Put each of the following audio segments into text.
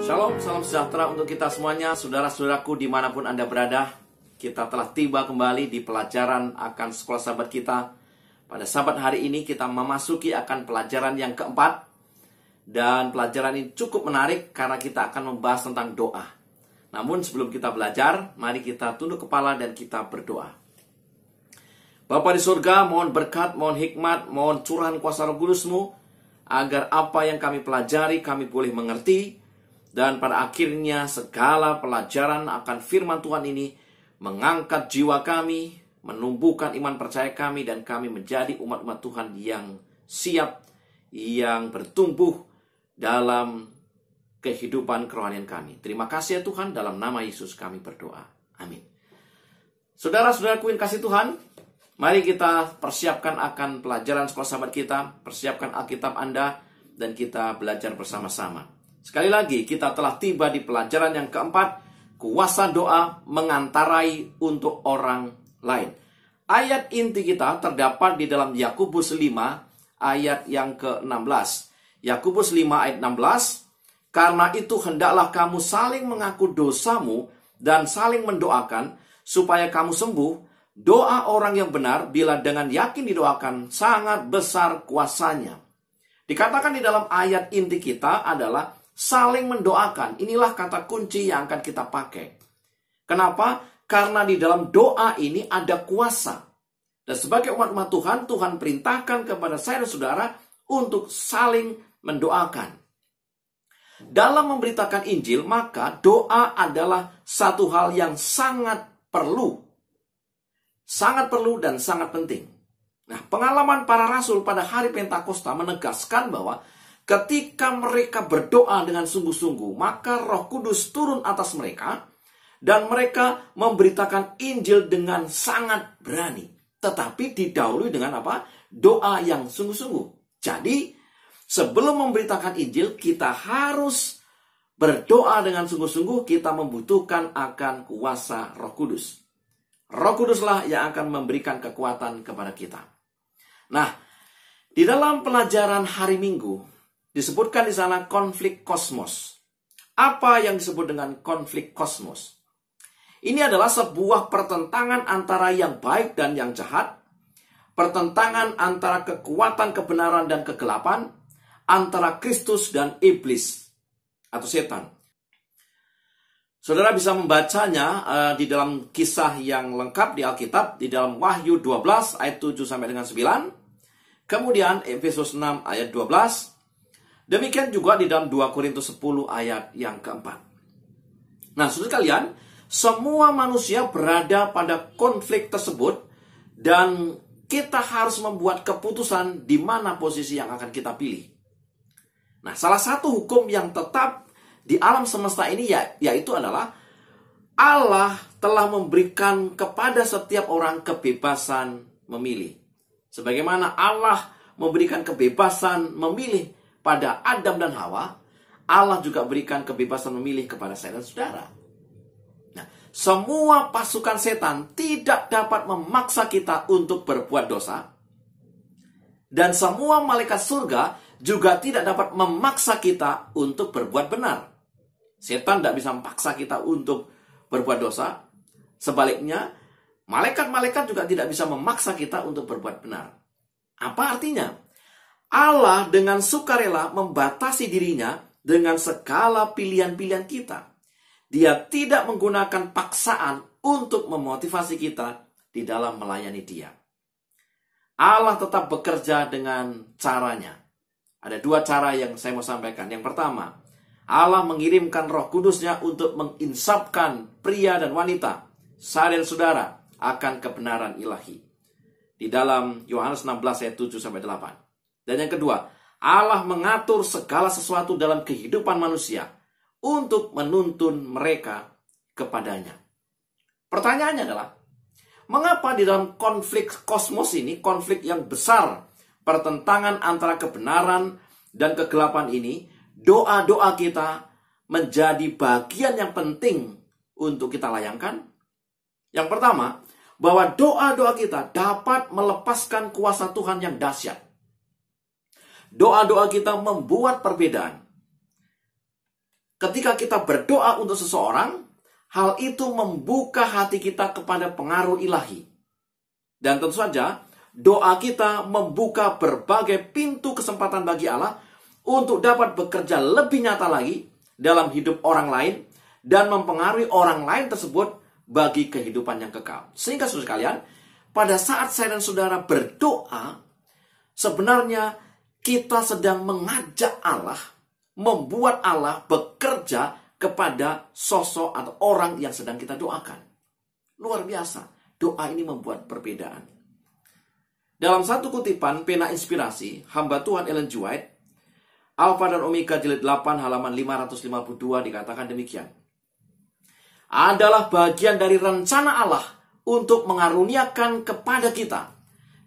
Shalom, salam sejahtera untuk kita semuanya, saudara-saudaraku dimanapun Anda berada. Kita telah tiba kembali di pelajaran akan sekolah sahabat kita. Pada sahabat hari ini kita memasuki akan pelajaran yang keempat. Dan pelajaran ini cukup menarik karena kita akan membahas tentang doa. Namun sebelum kita belajar, mari kita tunduk kepala dan kita berdoa. Bapa di surga, mohon berkat, mohon hikmat, mohon curahan kuasa Roh Kudus-Mu, agar apa yang kami pelajari kami boleh mengerti. Dan pada akhirnya segala pelajaran akan firman Tuhan ini mengangkat jiwa kami, menumbuhkan iman percaya kami, dan kami menjadi umat-umat Tuhan yang siap, yang bertumbuh dalam kehidupan kerohanian kami. Terima kasih ya Tuhan, dalam nama Yesus kami berdoa. Amin. Saudara-saudaraku yang kasih Tuhan, mari kita persiapkan akan pelajaran sekolah sahabat kita, persiapkan Alkitab Anda, dan kita belajar bersama-sama. Sekali lagi, kita telah tiba di pelajaran yang keempat, kuasa doa mengantarai untuk orang lain. Ayat inti kita terdapat di dalam Yakobus 5 ayat yang ke-16. Yakobus 5 ayat 16, karena itu hendaklah kamu saling mengaku dosamu dan saling mendoakan supaya kamu sembuh. Doa orang yang benar bila dengan yakin didoakan sangat besar kuasanya. Dikatakan di dalam ayat inti kita adalah saling mendoakan. Inilah kata kunci yang akan kita pakai. Kenapa? Karena di dalam doa ini ada kuasa. Dan sebagai umat-umat Tuhan, Tuhan perintahkan kepada saya dan saudara untuk saling mendoakan. Dalam memberitakan Injil, maka doa adalah satu hal yang sangat perlu. Sangat perlu dan sangat penting. Nah, pengalaman para rasul pada hari Pentakosta menegaskan bahwa ketika mereka berdoa dengan sungguh-sungguh, maka Roh Kudus turun atas mereka dan mereka memberitakan Injil dengan sangat berani. Tetapi didahului dengan apa? Doa yang sungguh-sungguh. Jadi, sebelum memberitakan Injil, kita harus berdoa dengan sungguh-sungguh. Kita membutuhkan akan kuasa Roh Kudus. Roh Kuduslah yang akan memberikan kekuatan kepada kita. Nah, di dalam pelajaran hari Minggu, disebutkan di sana konflik kosmos. Apa yang disebut dengan konflik kosmos? Ini adalah sebuah pertentangan antara yang baik dan yang jahat. Pertentangan antara kekuatan kebenaran dan kegelapan. Antara Kristus dan iblis atau setan. Saudara bisa membacanya di dalam kisah yang lengkap di Alkitab. Di dalam Wahyu 12 ayat 7 sampai dengan 9. Kemudian Efesus 6 ayat 12. Demikian juga di dalam 2 Korintus 10 ayat yang keempat. Nah, saudara kalian, semua manusia berada pada konflik tersebut dan kita harus membuat keputusan di mana posisi yang akan kita pilih. Nah, salah satu hukum yang tetap di alam semesta ini yaitu adalah Allah telah memberikan kepada setiap orang kebebasan memilih. Sebagaimana Allah memberikan kebebasan memilih pada Adam dan Hawa, Allah juga berikan kebebasan memilih kepada saya dan saudara. Nah, semua pasukan setan tidak dapat memaksa kita untuk berbuat dosa. Dan semua malaikat surga juga tidak dapat memaksa kita untuk berbuat benar. Setan tidak bisa memaksa kita untuk berbuat dosa. Sebaliknya, malaikat-malaikat juga tidak bisa memaksa kita untuk berbuat benar. Apa artinya? Allah dengan sukarela membatasi dirinya dengan segala pilihan-pilihan kita. Dia tidak menggunakan paksaan untuk memotivasi kita di dalam melayani Dia. Allah tetap bekerja dengan caranya. Ada dua cara yang saya mau sampaikan. Yang pertama, Allah mengirimkan Roh Kudus-Nya untuk menginsapkan pria dan wanita, saya dan saudara, akan kebenaran ilahi. Di dalam Yohanes 16 ayat 7 sampai 8. Dan yang kedua, Allah mengatur segala sesuatu dalam kehidupan manusia untuk menuntun mereka kepadanya. Pertanyaannya adalah, mengapa di dalam konflik kosmos ini, konflik yang besar, pertentangan antara kebenaran dan kegelapan ini, doa-doa kita menjadi bagian yang penting untuk kita layangkan? Yang pertama, bahwa doa-doa kita dapat melepaskan kuasa Tuhan yang dahsyat. Doa-doa kita membuat perbedaan. ketika kita berdoa untuk seseorang, hal itu membuka hati kita kepada pengaruh ilahi. Dan tentu saja, doa kita membuka berbagai pintu kesempatan bagi Allah untuk dapat bekerja lebih nyata lagi dalam hidup orang lain dan mempengaruhi orang lain tersebut bagi kehidupan yang kekal. Sehingga saudara sekalian, pada saat saya dan saudara berdoa, sebenarnya kita sedang mengajak Allah, membuat Allah bekerja kepada sosok atau orang yang sedang kita doakan. Luar biasa, doa ini membuat perbedaan. Dalam satu kutipan pena inspirasi, hamba Tuhan Ellen G. White, Alfa dan Omega jilid 8 halaman 552 dikatakan demikian. Adalah bagian dari rencana Allah untuk mengaruniakan kepada kita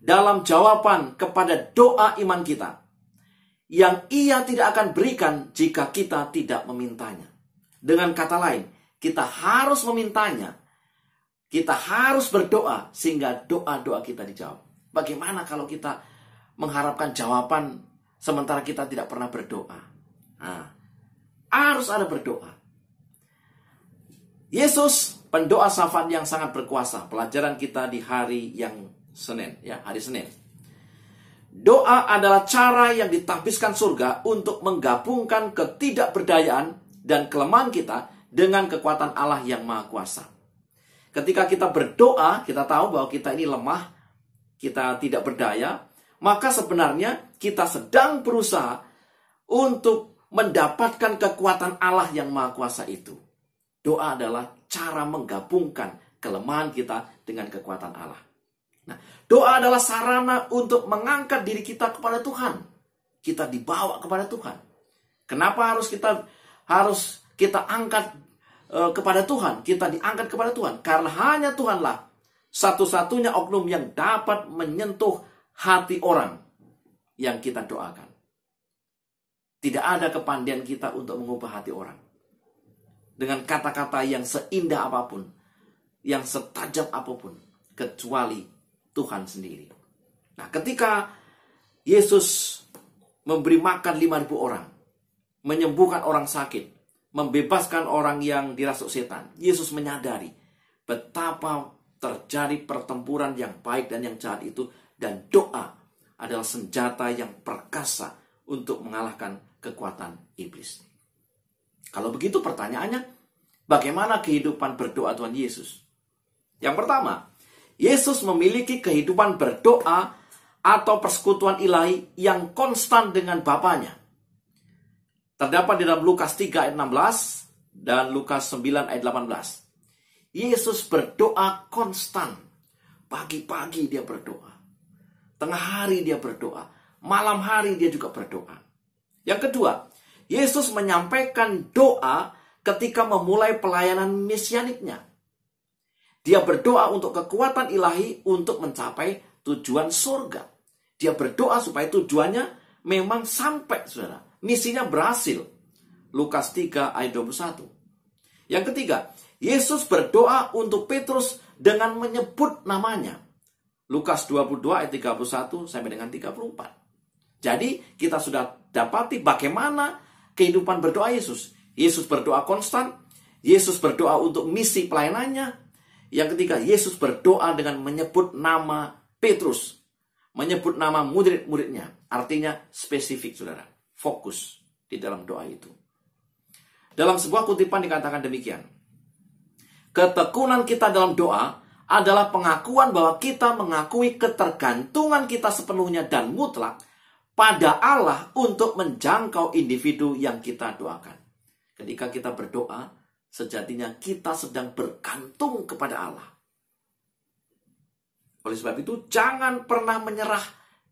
dalam jawaban kepada doa iman kita yang Ia tidak akan berikan jika kita tidak memintanya. Dengan kata lain, kita harus memintanya. Kita harus berdoa sehingga doa-doa kita dijawab. Bagaimana kalau kita mengharapkan jawaban sementara kita tidak pernah berdoa? Nah, harus ada berdoa. Yesus, pendoa syafaat yang sangat berkuasa. Pelajaran kita di hari yang Senin, ya, hari Senin. Doa adalah cara yang ditahbiskan surga untuk menggabungkan ketidakberdayaan dan kelemahan kita dengan kekuatan Allah yang Maha Kuasa. Ketika kita berdoa, kita tahu bahwa kita ini lemah, kita tidak berdaya, maka sebenarnya kita sedang berusaha untuk mendapatkan kekuatan Allah yang Maha Kuasa itu. Doa adalah cara menggabungkan kelemahan kita dengan kekuatan Allah. Nah, doa adalah sarana untuk mengangkat diri kita kepada Tuhan. Kita dibawa kepada Tuhan. Kenapa harus kita angkat kepada Tuhan? Kita diangkat kepada Tuhan karena hanya Tuhanlah satu-satunya oknum yang dapat menyentuh hati orang yang kita doakan. Tidak ada kepandaian kita untuk mengubah hati orang. Dengan kata-kata yang seindah apapun, yang setajam apapun, kecuali Tuhan sendiri. Nah, ketika Yesus memberi makan 5.000 orang, menyembuhkan orang sakit, membebaskan orang yang dirasuk setan, Yesus menyadari betapa terjadi pertempuran yang baik dan yang jahat itu, dan doa adalah senjata yang perkasa untuk mengalahkan kekuatan iblis. Kalau begitu pertanyaannya, bagaimana kehidupan berdoa Tuhan Yesus? Yang pertama, Yesus memiliki kehidupan berdoa atau persekutuan ilahi yang konstan dengan Bapanya. Terdapat di dalam Lukas 3 ayat 16 dan Lukas 9 ayat 18. Yesus berdoa konstan. Pagi-pagi dia berdoa. Tengah hari dia berdoa. Malam hari dia juga berdoa. Yang kedua, Yesus menyampaikan doa ketika memulai pelayanan mesianiknya. Dia berdoa untuk kekuatan ilahi untuk mencapai tujuan surga. Dia berdoa supaya tujuannya memang sampai, saudara. Misinya berhasil. Lukas 3 ayat 21. Yang ketiga, Yesus berdoa untuk Petrus dengan menyebut namanya. Lukas 22 ayat 31 sampai dengan 34. Jadi kita sudah dapati bagaimana kehidupan berdoa Yesus. Yesus berdoa konstan. Yesus berdoa untuk misi pelayanannya. Yang ketiga, Yesus berdoa dengan menyebut nama Petrus. Menyebut nama murid-muridnya. Artinya spesifik, saudara. Fokus di dalam doa itu. Dalam sebuah kutipan dikatakan demikian. Ketekunan kita dalam doa adalah pengakuan bahwa kita mengakui ketergantungan kita sepenuhnya dan mutlak pada Allah untuk menjangkau individu yang kita doakan. Ketika kita berdoa, sejatinya kita sedang bergantung kepada Allah. Oleh sebab itu, jangan pernah menyerah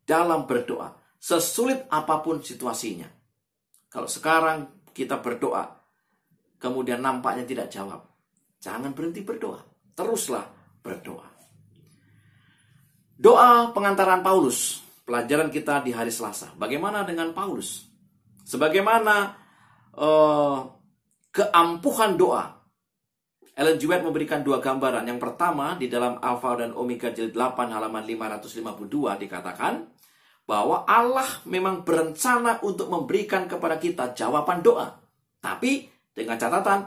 dalam berdoa, sesulit apapun situasinya. Kalau sekarang kita berdoa, kemudian nampaknya tidak jawab, jangan berhenti berdoa. Teruslah berdoa. Doa pengantaran Paulus. Pelajaran kita di hari Selasa. Bagaimana dengan Paulus? Sebagaimana keampuhan doa. Ellen G. White memberikan dua gambaran. Yang pertama, di dalam Alfa dan Omega jilid 8 halaman 552 dikatakan bahwa Allah memang berencana untuk memberikan kepada kita jawaban doa. Tapi Dengan catatan,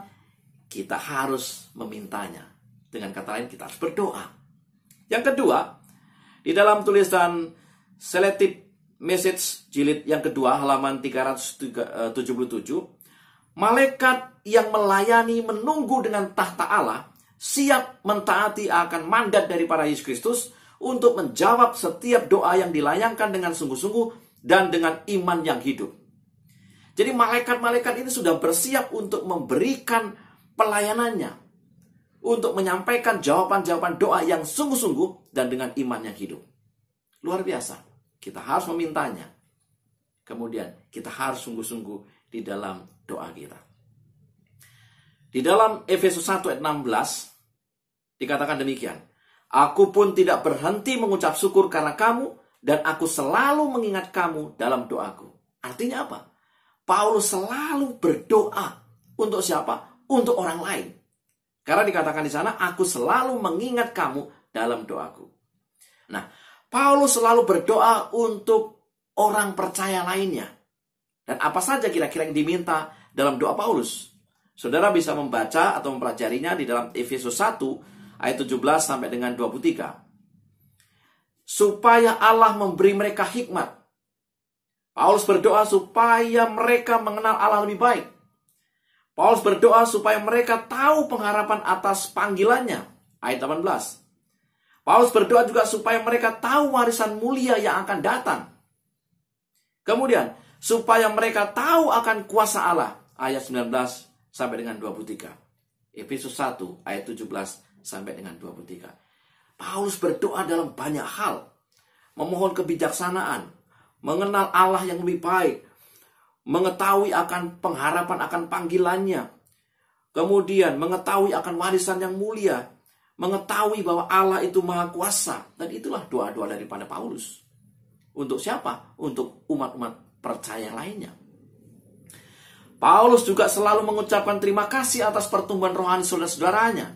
kita harus memintanya. Dengan kata lain, kita harus berdoa. Yang kedua, di dalam tulisan Selected Message jilid yang kedua halaman 377, malaikat yang melayani menunggu dengan tahta Allah siap mentaati akan mandat daripada Yesus Kristus untuk menjawab setiap doa yang dilayangkan dengan sungguh-sungguh dan dengan iman yang hidup. Jadi malaikat-malaikat ini sudah bersiap untuk memberikan pelayanannya, untuk menyampaikan jawaban-jawaban doa yang sungguh-sungguh dan dengan iman yang hidup. Luar biasa. Kita harus memintanya. Kemudian kita harus sungguh-sungguh di dalam doa kita. Di dalam Efesus 1 ayat 16 dikatakan demikian. Aku pun tidak berhenti mengucap syukur karena kamu, dan aku selalu mengingat kamu dalam doaku. Artinya apa? Paulus selalu berdoa untuk siapa? Untuk orang lain. Karena dikatakan di sana, aku selalu mengingat kamu dalam doaku. Nah, Paulus selalu berdoa untuk orang percaya lainnya. Dan apa saja kira-kira yang diminta dalam doa Paulus? Saudara bisa membaca atau mempelajarinya di dalam Efesus 1 ayat 17 sampai dengan 23. Supaya Allah memberi mereka hikmat. Paulus berdoa supaya mereka mengenal Allah lebih baik. Paulus berdoa supaya mereka tahu pengharapan atas panggilannya. Ayat 18. Paulus berdoa juga supaya mereka tahu warisan mulia yang akan datang. Kemudian, supaya mereka tahu akan kuasa Allah. Ayat 19 sampai dengan 23. Efesus 1 ayat 17 sampai dengan 23. Paulus berdoa dalam banyak hal. Memohon kebijaksanaan. Mengenal Allah yang lebih baik. Mengetahui akan pengharapan akan panggilannya. Kemudian mengetahui akan warisan yang mulia. Mengetahui bahwa Allah itu maha kuasa. Dan itulah doa-doa daripada Paulus. Untuk siapa? Untuk umat-umat percaya lainnya. Paulus juga selalu mengucapkan terima kasih atas pertumbuhan rohani saudara-saudaranya.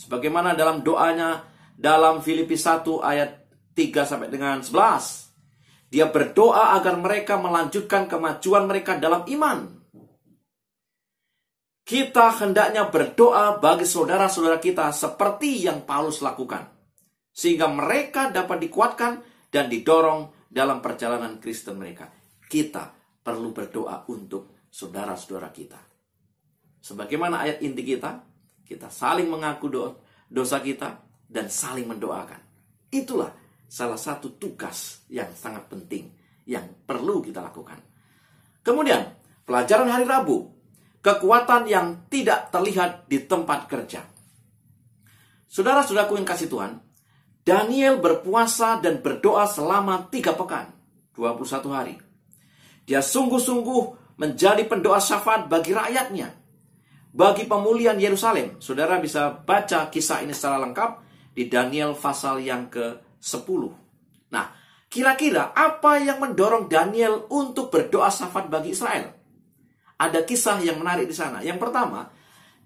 Sebagaimana dalam doanya dalam Filipi 1 ayat 3 sampai dengan 11. Dia berdoa agar mereka melanjutkan kemajuan mereka dalam iman. Kita hendaknya berdoa bagi saudara-saudara kita seperti yang Paulus lakukan. Sehingga mereka dapat dikuatkan dan didorong dalam perjalanan Kristen mereka. Kita perlu berdoa untuk saudara-saudara kita. Sebagaimana ayat inti kita, kita saling mengaku dosa kita dan saling mendoakan. Itulah salah satu tugas yang sangat penting yang perlu kita lakukan. Kemudian, pelajaran hari Rabu. Kekuatan yang tidak terlihat di tempat kerja. Saudara-saudaraku yang kasih Tuhan, Daniel berpuasa dan berdoa selama 3 pekan, 21 hari. Dia sungguh-sungguh menjadi pendoa syafaat bagi rakyatnya, bagi pemulihan Yerusalem. Saudara bisa baca kisah ini secara lengkap di Daniel pasal yang ke-10. Nah, kira-kira apa yang mendorong Daniel untuk berdoa syafaat bagi Israel? Ada kisah yang menarik di sana. Yang pertama,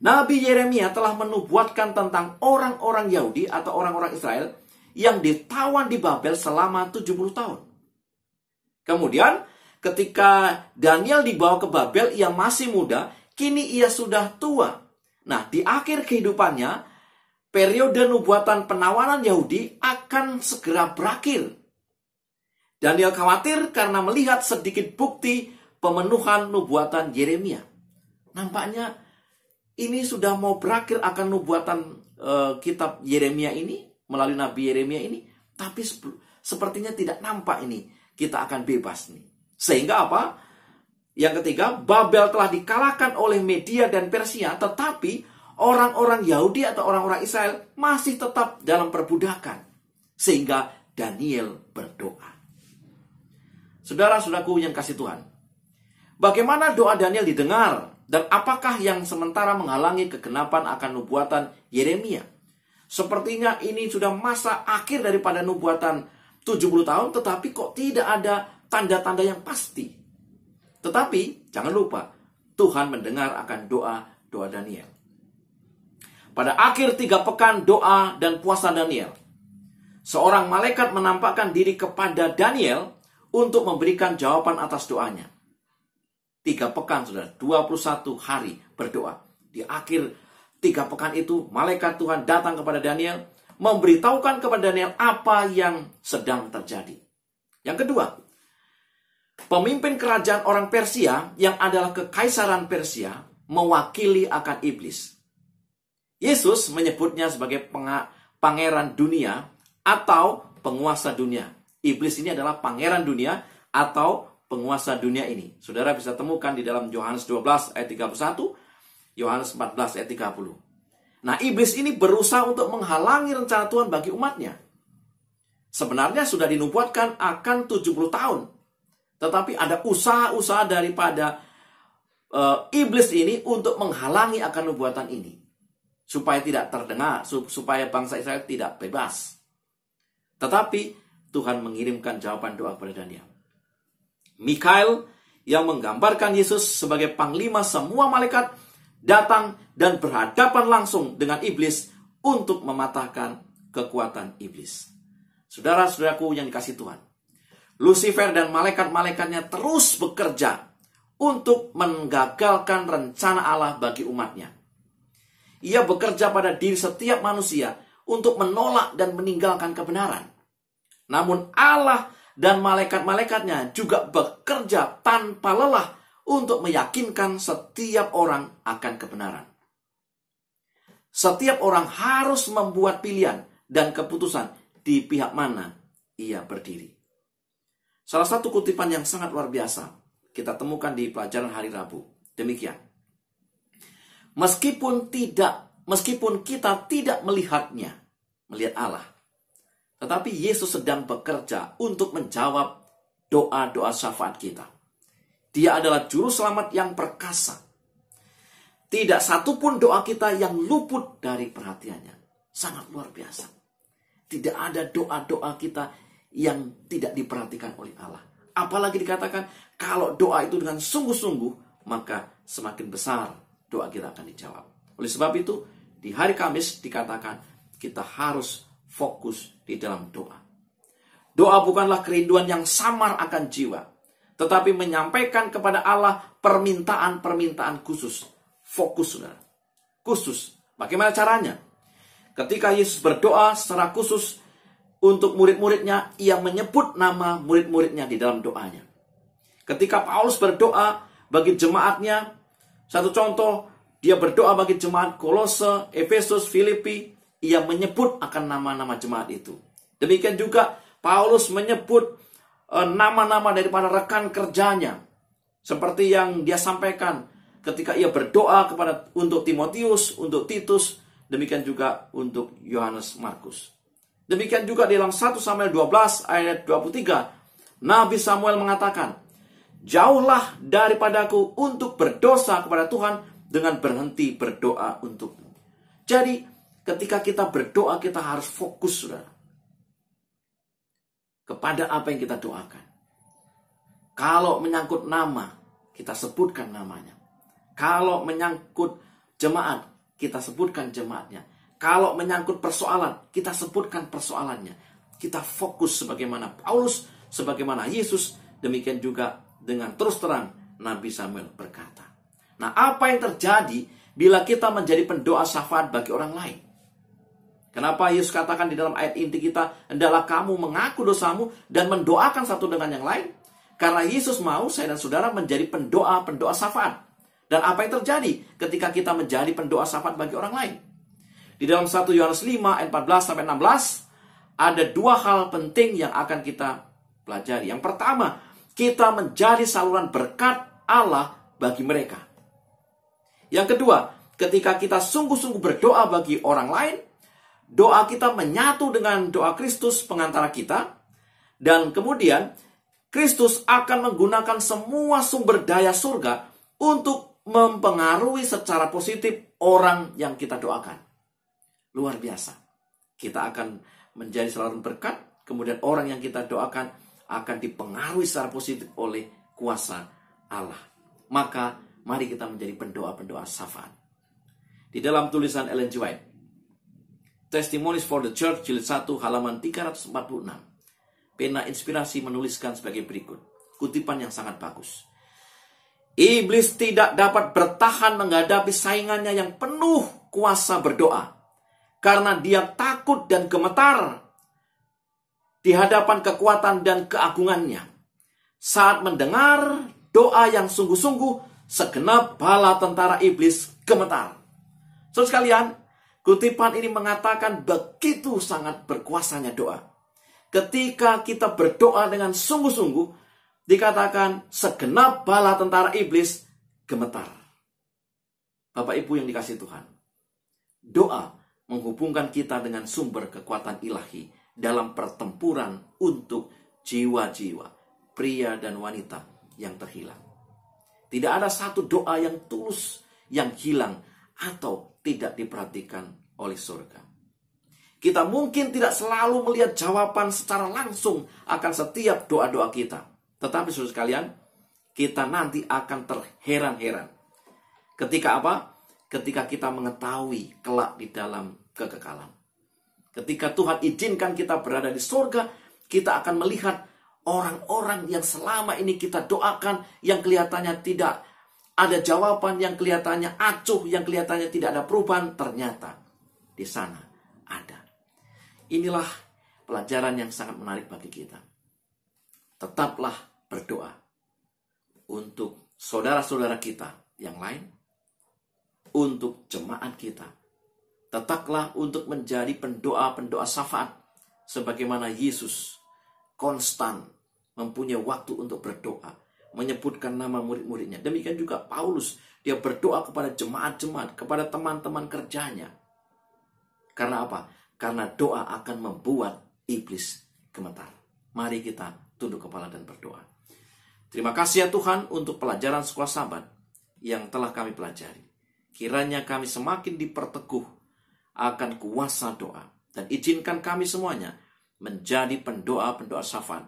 Nabi Yeremia telah menubuatkan tentang orang-orang Yahudi atau orang-orang Israel yang ditawan di Babel selama 70 tahun. Kemudian, ketika Daniel dibawa ke Babel, ia masih muda, kini ia sudah tua. Nah, di akhir kehidupannya, periode nubuatan penawanan Yahudi akan segera berakhir. Daniel khawatir karena melihat sedikit bukti pemenuhan nubuatan Yeremia. Nampaknya ini sudah mau berakhir akan nubuatan kitab Yeremia ini, melalui Nabi Yeremia ini. Tapi sepertinya tidak nampak ini kita akan bebas nih. Sehingga apa? Yang ketiga, Babel telah dikalahkan oleh Media dan Persia, tetapi orang-orang Yahudi atau orang-orang Israel masih tetap dalam perbudakan. Sehingga Daniel berdoa. Saudara-saudaraku yang kasih Tuhan, bagaimana doa Daniel didengar? Dan apakah yang sementara menghalangi kegenapan akan nubuatan Yeremia? Sepertinya ini sudah masa akhir daripada nubuatan 70 tahun, tetapi kok tidak ada tanda-tanda yang pasti. Tetapi, jangan lupa, Tuhan mendengar akan doa Daniel. Pada akhir 3 pekan doa dan puasa Daniel, seorang malaikat menampakkan diri kepada Daniel untuk memberikan jawaban atas doanya. 3 pekan, saudara, 21 hari berdoa. Di akhir 3 pekan itu, malaikat Tuhan datang kepada Daniel, memberitahukan kepada Daniel apa yang sedang terjadi. Yang kedua, pemimpin kerajaan orang Persia yang adalah kekaisaran Persia mewakili akan iblis. Yesus menyebutnya sebagai pangeran dunia atau penguasa dunia. Iblis ini adalah pangeran dunia atau penguasa dunia ini. Saudara bisa temukan di dalam Yohanes 12 ayat 31, Yohanes 14 ayat 30. Nah, iblis ini berusaha untuk menghalangi rencana Tuhan bagi umatnya. Sebenarnya sudah dinubuatkan akan 70 tahun. Tetapi ada usaha-usaha daripada iblis ini untuk menghalangi akan nubuatan ini. Supaya tidak terdengar, supaya bangsa Israel tidak bebas. Tetapi Tuhan mengirimkan jawaban doa kepada Daniel. Mikael yang menggambarkan Yesus sebagai panglima semua malaikat datang dan berhadapan langsung dengan iblis untuk mematahkan kekuatan iblis. Saudara-saudaraku yang dikasihi Tuhan, Lucifer dan malaikat-malaikatnya terus bekerja untuk menggagalkan rencana Allah bagi umatnya. Ia bekerja pada diri setiap manusia untuk menolak dan meninggalkan kebenaran. Namun Allah dan malaikat-malaikatnya juga bekerja tanpa lelah untuk meyakinkan setiap orang akan kebenaran. Setiap orang harus membuat pilihan dan keputusan di pihak mana ia berdiri. Salah satu kutipan yang sangat luar biasa kita temukan di pelajaran hari Rabu. Demikian. Meskipun kita tidak melihat Allah, tetapi Yesus sedang bekerja untuk menjawab doa-doa syafaat kita. Dia adalah juru selamat yang perkasa. Tidak satupun doa kita yang luput dari perhatiannya. Sangat luar biasa. Tidak ada doa-doa kita yang tidak diperhatikan oleh Allah. Apalagi dikatakan, kalau doa itu dengan sungguh-sungguh, maka semakin besar doa kita akan dijawab. Oleh sebab itu, di hari Kamis dikatakan, kita harus fokus di dalam doa. Doa bukanlah kerinduan yang samar akan jiwa, tetapi menyampaikan kepada Allah permintaan-permintaan khusus. Fokus, saudara. Khusus. Bagaimana caranya? Ketika Yesus berdoa secara khusus untuk murid-muridnya, ia menyebut nama murid-muridnya di dalam doanya. Ketika Paulus berdoa bagi jemaatnya, satu contoh, dia berdoa bagi jemaat Kolose, Efesus, Filipi, ia menyebut akan nama-nama jemaat itu. Demikian juga Paulus menyebut nama-nama daripada rekan kerjanya. Seperti yang dia sampaikan ketika ia berdoa untuk Timotius, untuk Titus, demikian juga untuk Yohanes Markus. Demikian juga dalam 1 Samuel 12 ayat 23, Nabi Samuel mengatakan, "Jauhlah daripadaku untuk berdosa kepada Tuhan dengan berhenti berdoa untukmu." Jadi, ketika kita berdoa, kita harus fokus, saudara, kepada apa yang kita doakan. Kalau menyangkut nama, kita sebutkan namanya. Kalau menyangkut jemaat, kita sebutkan jemaatnya. Kalau menyangkut persoalan, kita sebutkan persoalannya. Kita fokus sebagaimana Paulus, sebagaimana Yesus. Demikian juga dengan terus terang Nabi Samuel berkata. Nah, apa yang terjadi bila kita menjadi pendoa syafaat bagi orang lain? Kenapa Yesus katakan di dalam ayat inti kita, hendaklah kamu mengaku dosamu dan mendoakan satu dengan yang lain? Karena Yesus mau saya dan saudara menjadi pendoa syafaat. Dan apa yang terjadi ketika kita menjadi pendoa syafaat bagi orang lain? Di dalam 1 Yohanes 5 ayat 14-16, ada dua hal penting yang akan kita pelajari. Yang pertama, kita menjadi saluran berkat Allah bagi mereka. Yang kedua, ketika kita sungguh-sungguh berdoa bagi orang lain, doa kita menyatu dengan doa Kristus pengantara kita. Dan kemudian, Kristus akan menggunakan semua sumber daya surga untuk mempengaruhi secara positif orang yang kita doakan. Luar biasa. Kita akan menjadi saluran berkat, kemudian orang yang kita doakan akan dipengaruhi secara positif oleh kuasa Allah. Maka, mari kita menjadi pendoa-pendoa syafaat. Di dalam tulisan Ellen G. White, Testimonies for the Church, jilid 1, halaman 346. Pena Inspirasi menuliskan sebagai berikut. Kutipan yang sangat bagus. Iblis tidak dapat bertahan menghadapi saingannya yang penuh kuasa berdoa. Karena dia takut dan gemetar di hadapan kekuatan dan keagungannya. Saat mendengar doa yang sungguh-sungguh, segenap bala tentara iblis gemetar. Saudara sekalian, kutipan ini mengatakan begitu sangat berkuasanya doa. Ketika kita berdoa dengan sungguh-sungguh, dikatakan segenap bala tentara iblis gemetar. Bapak Ibu yang dikasihi Tuhan, doa menghubungkan kita dengan sumber kekuatan ilahi dalam pertempuran untuk jiwa-jiwa, pria dan wanita yang terhilang. Tidak ada satu doa yang tulus yang hilang atau tidak diperhatikan oleh surga. Kita mungkin tidak selalu melihat jawaban secara langsung akan setiap doa-doa kita. Tetapi saudara sekalian, kita nanti akan terheran-heran. Ketika apa? Ketika kita mengetahui kelak di dalam kekekalan. Ketika Tuhan izinkan kita berada di surga, kita akan melihat orang-orang yang selama ini kita doakan, yang kelihatannya tidak ada jawaban, yang kelihatannya acuh, yang kelihatannya tidak ada perubahan, ternyata di sana ada. Inilah pelajaran yang sangat menarik bagi kita. Tetaplah berdoa untuk saudara-saudara kita yang lain, untuk jemaat kita. Tetaplah untuk menjadi pendoa-pendoa syafaat, sebagaimana Yesus konstan mempunyai waktu untuk berdoa, menyebutkan nama murid-muridnya. Demikian juga Paulus, dia berdoa kepada jemaat-jemaat, kepada teman-teman kerjanya. Karena apa? Karena doa akan membuat iblis gemetar. Mari kita tunduk kepala dan berdoa. Terima kasih ya Tuhan untuk pelajaran sekolah Sabat yang telah kami pelajari. Kiranya kami semakin diperteguh akan kuasa doa. Dan izinkan kami semuanya menjadi pendoa-pendoa syafaat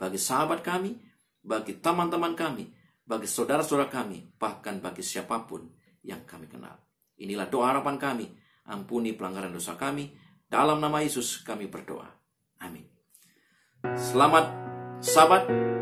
bagi sahabat kami, bagi teman-teman kami, bagi saudara-saudara kami, bahkan bagi siapapun yang kami kenal. Inilah doa harapan kami. Ampuni pelanggaran dosa kami. Dalam nama Yesus kami berdoa. Amin. Selamat Sabat.